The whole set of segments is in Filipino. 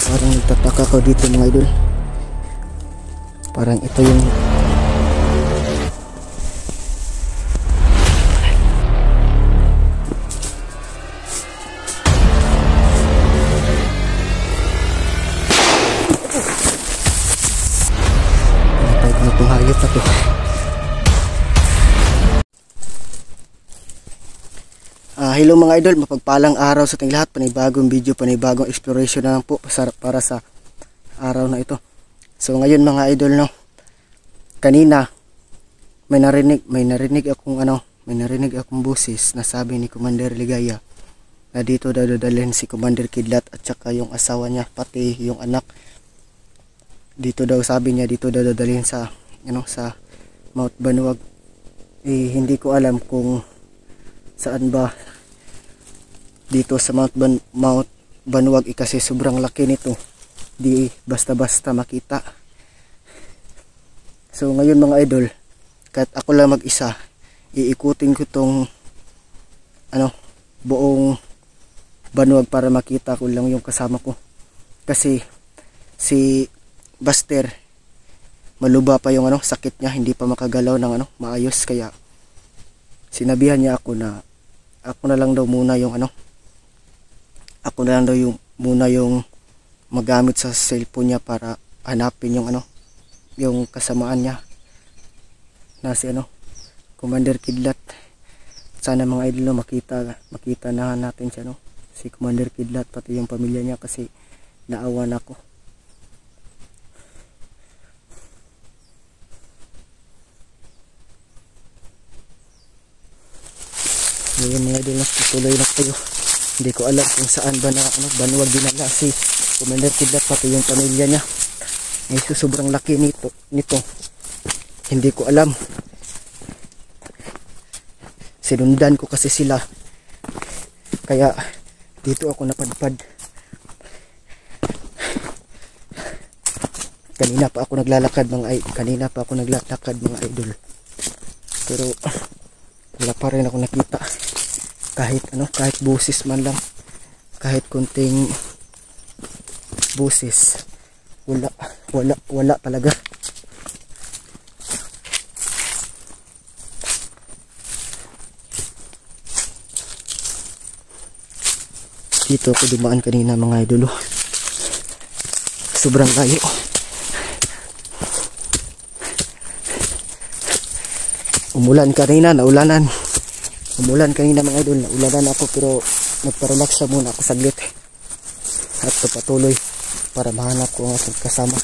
Parang nagtataka ko dito mga idol. Parang ito yung type na itong hayop na to. Hello mga idol, mapagpalang araw sa ating lahat. Panibagong video, panibagong exploration na lang po para sa araw na ito. So ngayon mga idol, no, kanina may narinig akong boses na sabi ni Commander Ligaya na dito dadalhin si Commander Kidlat at saka yung asawa niya, pati yung anak. Dito daw, sabi niya, dito dadalhin sa sa Mount Banuwag. Hindi ko alam kung saan ba dito sa Mount Banuwag, kasi sobrang laki nito, di basta-basta makita. So ngayon mga idol, kahit ako lang mag-isa, iikutin ko tong buong Banuwag para makita ko lang yung kasama ko, kasi si Buster maluba pa yung sakit niya, hindi pa makagalaw ng maayos, kaya sinabihan niya ako na ako na lang daw muna yung magamit sa cellphone niya para hanapin yung kasamaan niya na si Commander Kidlat. Sana mga idol makita na natin siya, si Commander Kidlat, pati yung pamilya niya, kasi naawan ako. Ngayon mga idol, tuloy na tayo. Hindi ko alam kung saan ba na Banuwag dinala si Commander Kidlat, pati yung pamilya niya. Sobrang laki nito. Hindi ko alam. Sinundan ko kasi sila, kaya dito ako napadpad. Kanina pa ako naglalakad mga idol. Pero wala pa rin ako nakita. Kahit busis man lang, kahit kunting busis, wala talaga. Dito ako dumaan kanina mga idolo, sobrang layo. Umulan kanina mga idol, naulanan ako, pero nagparelax muna ako saglit at patuloy para mahanap ko ang aking kasama.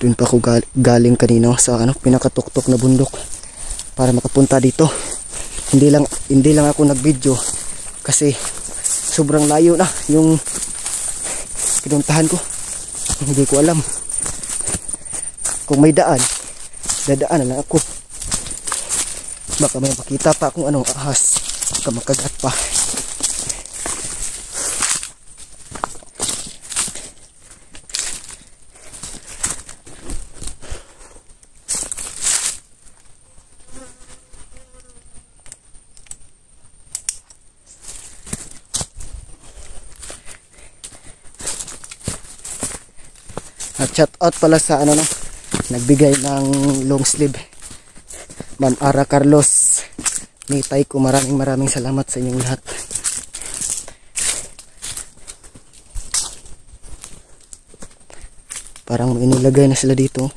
Doon pa ako galing kanina sa pinakatuktok na bundok para makapunta dito. Hindi lang ako nag-video kasi sobrang layo na yung pinuntahan ko. Hindi ko alam kung may dadaan na lang ako. Baka may makita pa akong ahas, baka makagat pa. At shout out pala sa nagbigay ng long sleeve, Ma'am Ara Carlos, Nitay ko, maraming salamat sa inyong lahat. Parang may inilagay na sila dito,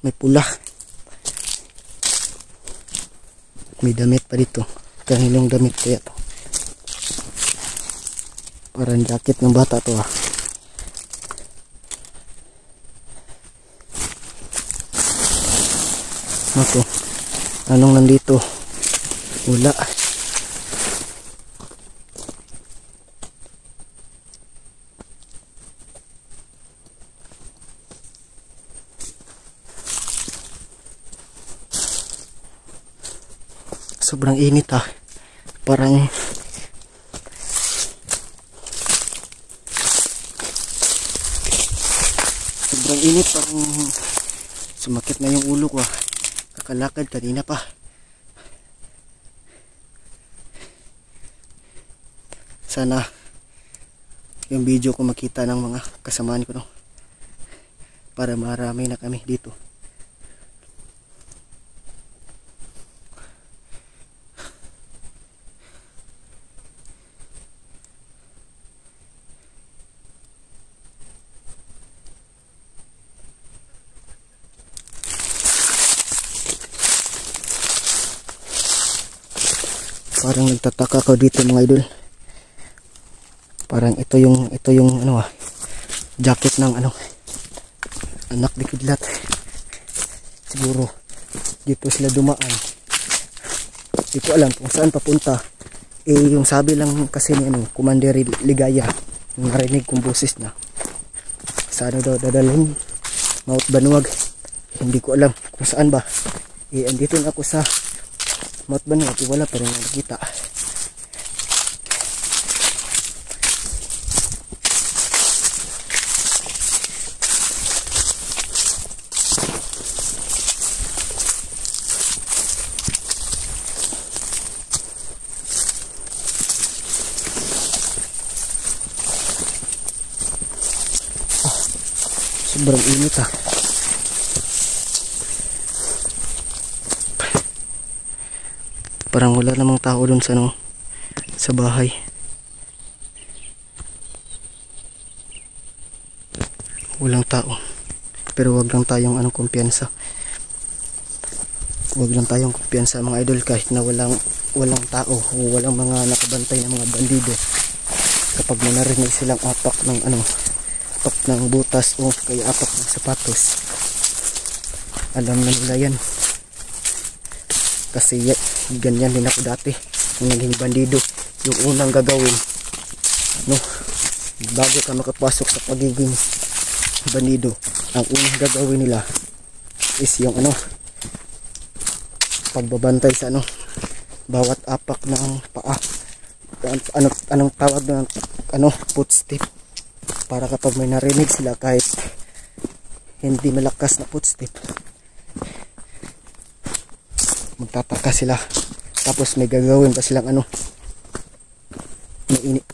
may pula, may damit pa dito. Kaninong damit kaya to? Parang jacket ng bata to . Anong nandito? Wala. Sobrang init parang sobrang init, parang sumakit na yung ulo ko . Kakalakad kanina pa. sana yung video ko makita ng mga kasamaan ko, no, para marami na kami dito. Parang nagtataka ko dito mga idol. Parang ito yung ano jacket ng anak ni Kidlat. Siguro dito sila dumaan. Di ko alam kung saan papunta. Yung sabi lang kasi ni Commander Ligaya, yung narinig kong boses niya, saan daw dadalhin, Mount Banuag. Hindi ko alam kung saan ba. Andito na ako sa Mount Banuag, wala pa rin nakikita. Sobrang init Parang wala namang tao dun sa sa bahay. Walang tao. Pero wag lang tayong kumpiyansa. Wag lang tayong kumpiyansa mga idol, kahit na walang tao o walang mga nakabantay na mga bandido. Kapag may narinig silang apak ng butas o kaya apak ng sapatos, alam na nila yan. Kasi ganyan din ako dati nung naging bandido. Yung unang gagawin bago ka makapasok sa pagiging bandido, ang unang gagawin nila is yung pagbabantay sa bawat apak ng paa. Anong tawag ng footstep, para kapag may narinig sila kahit hindi malakas na footstep, magtataka sila. Tapos may gagawin pa silang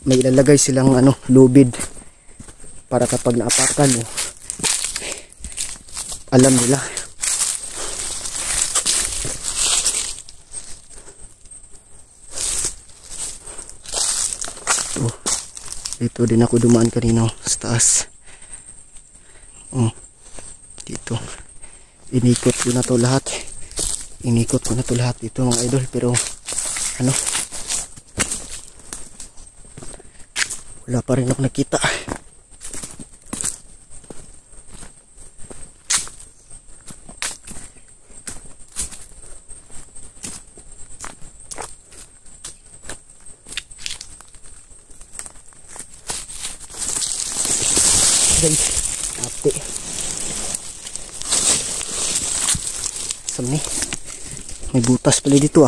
may ilalagay silang lubid, para kapag naapakan mo, alam nila. Dito din ako dumaan kanina sa taas. Dito inikot ko na to lahat. Dito mga idol, pero wala pa rin ako nakita. Guys, ate saan may butas pala dito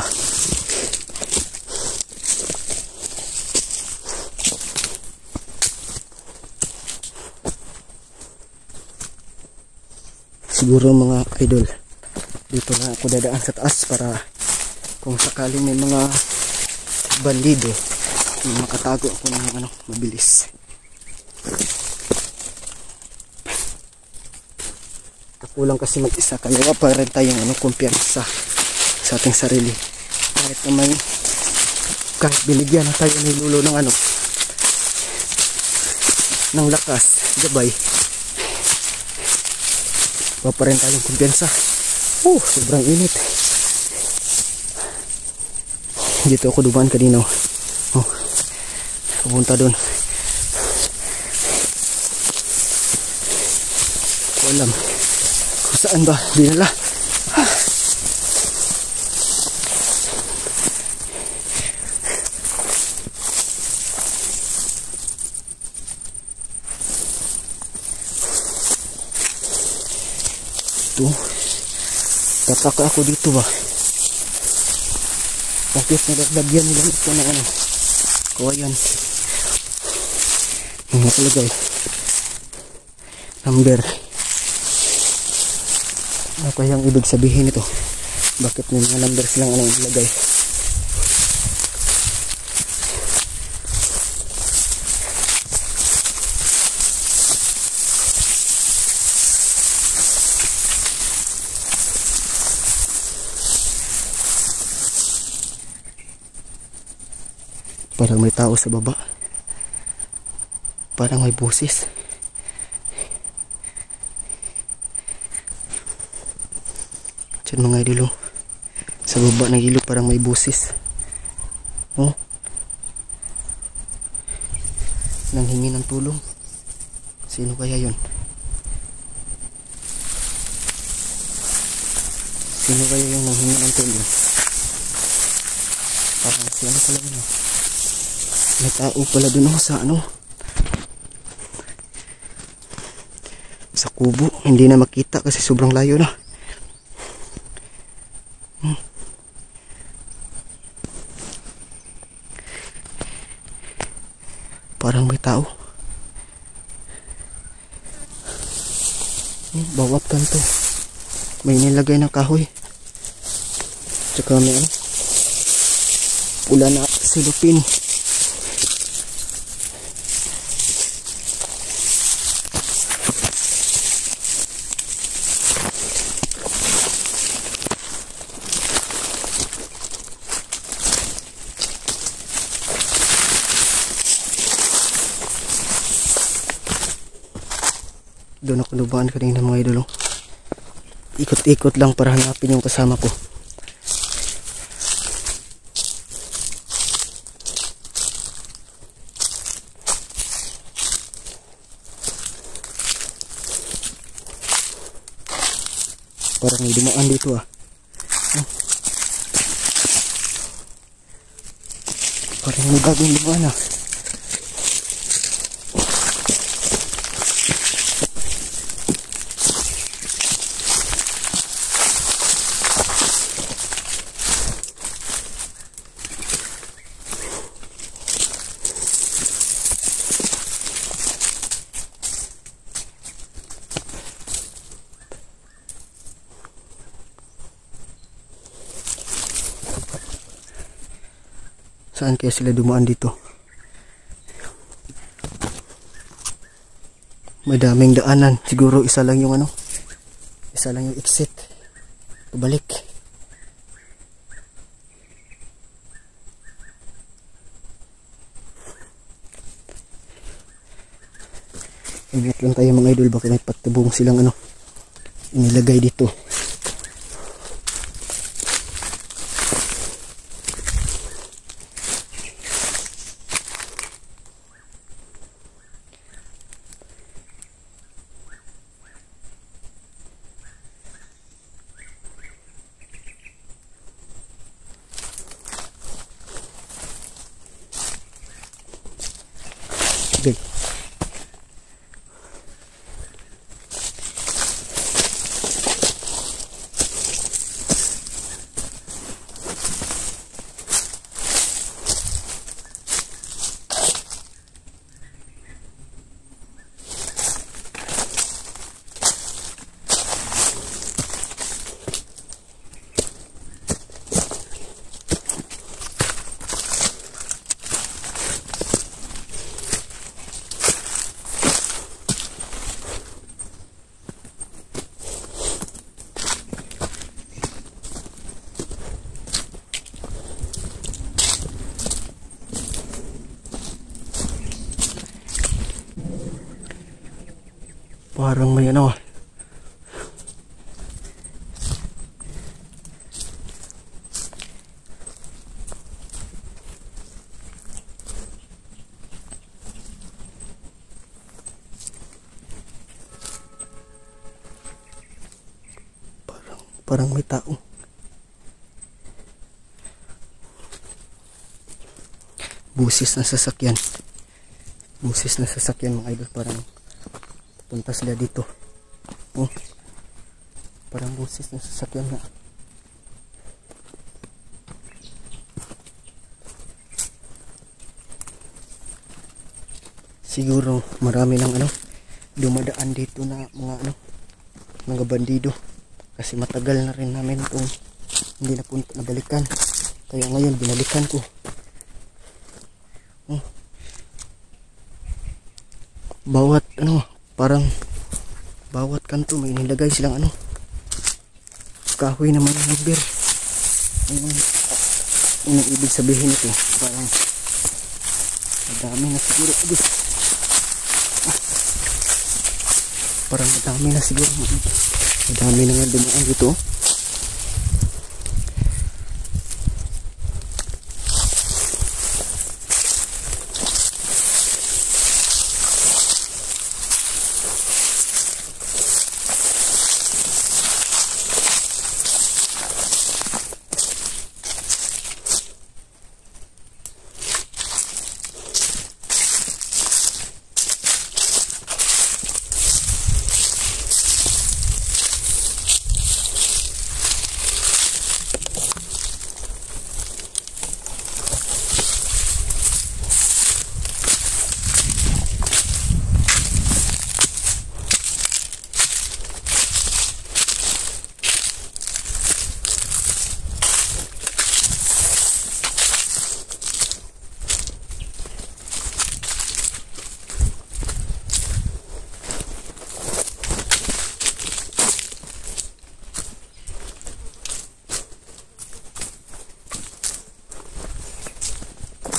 Siguro mga idol, dito na ako dadaan sa taas para kung sakaling may mga bandido, makatago ako ng mabilis. Kulang kasi mag-isa, kaya pa rin tayong kumpiyansa sa ating sarili. Kahit binigyan na tayo ni Lolo ng lakas, gabay, pa rin tayong kumpiyansa. Sobrang init. Dito ako dumaan kanino. Pupunta doon. Alam kung saan ba dinala. Ito, tataka ako dito ba, bakit nalagyan nila ito ng kawayan, nakalagay number. Ano kayang ibig sabihin ito? Bakit may mga number silang nilagay? Parang may tao sa baba. Parang may boses. Diyan mga idol, oh. Sa baba ng ilog parang may boses. Oh. Nanghingi ng tulong. Sino kaya yun? Sino kaya yung nanghingi ng tulong? Parang si ano pala yun, oh. May tao pala dun, oh, sa ano, sa kubo. Hindi na makita kasi sobrang layo na. Parang may tao. Bawat kanto may nilagay ng kahoy. Tsaka may ano, pula na silupin. Doon ako lubaan kanina mga idol. Ikot-ikot lang para hanapin yung kasama ko. Parang may dumaan dito, ah. Parang may bagong dumaan, ah. Saan kaya sila dumaan dito? Madaming daanan. Siguro isa lang yung ano, isa lang yung exit. Pabalik. Ingat lang tayo mga idol, baka may patubong silang ano inilagay dito. Okay. Parang may ano, parang may tao. Busis na sasakyan. Busis na sasakyan mga idol, parang punta sila dito. Oh, parang busis na sasakyan na. Siguro marami ng ano dumadaan dito na mga ano, mga bandido, kasi matagal na rin namin itong hindi na balikan, kaya ngayon binalikan ko. Oh, bawat ano, parang bawat kanto may nilagay silang ano, kahoy na may number. Ano ibig sabihin ito? Parang Madami na siguro. Parang madami na siguro. Madami na nga dumaan dito.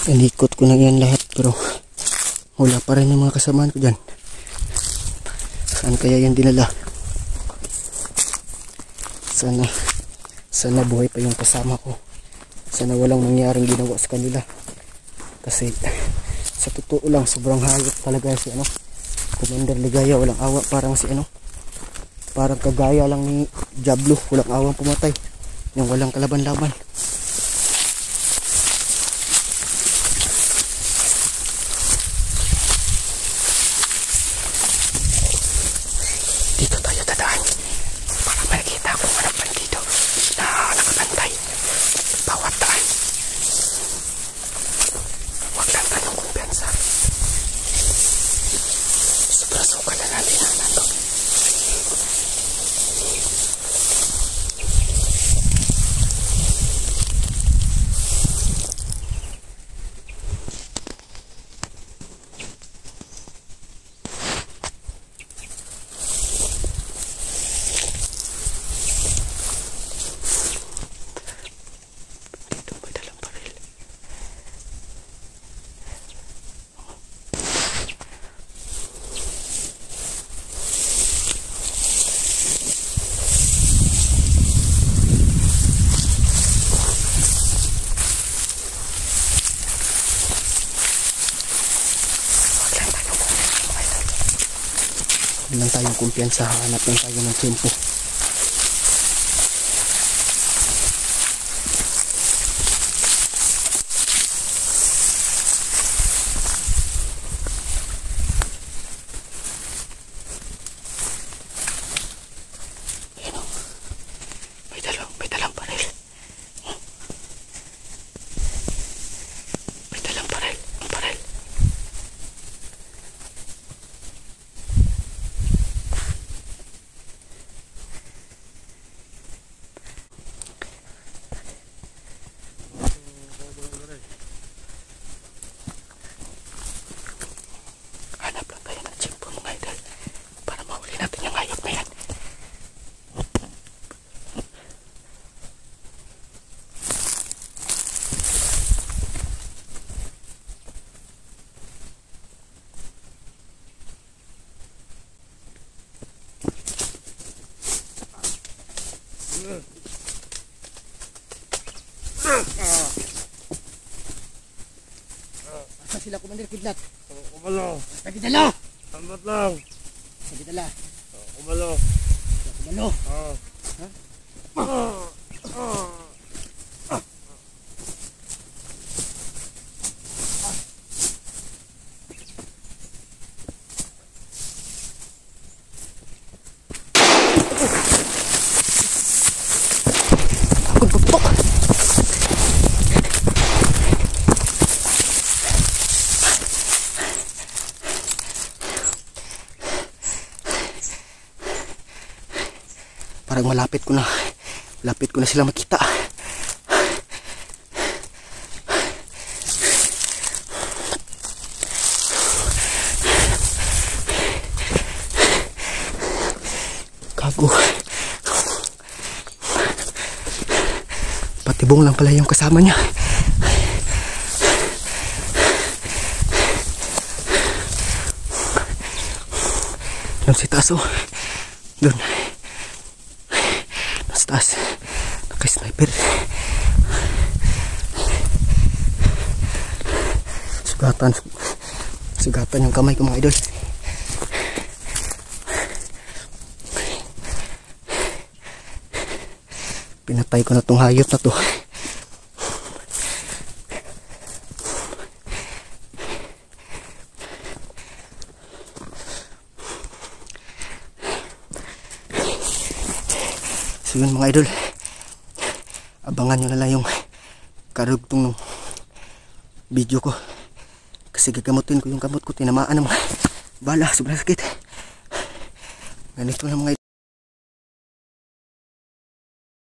Inikot ko na yan lahat pero wala pa rin yung mga kasamaan ko dyan. Saan kaya yan dinala? Sana buhay pa yung kasama ko. Sana walang nangyaring ginawa sa kanila. Kasi sa totoo lang sobrang hayop talaga si Commander Ligaya. Walang awa, parang parang kagaya lang ni Diablo. Walang awang pumatay. Yung walang kalaban-laban. Huwag lang tayong kumpiyansa, hanap lang tayo ng tempo. May dalang baril. May dalang baril. Asa sila, Commander Kidlat? Kumalo. Pagidala! Sambat lang. Pagidala. Kumalo. Kumalo. Parang malapit ko na sila makita. Gago. Patibong lang pala yung kasama niya. Doon si taas oh. Doon. Nasa taas. Naka-sniper. Sugatan yung kamay ko mga idol. Pinatay ko na tong hayop na to. So yun mga idol, abangan nyo na lang yung karugtong ng video ko. Kasi gagamutin ko yung kamot ko, tinamaan ng mga bala, sobrang sakit. Ganito lang mga idol.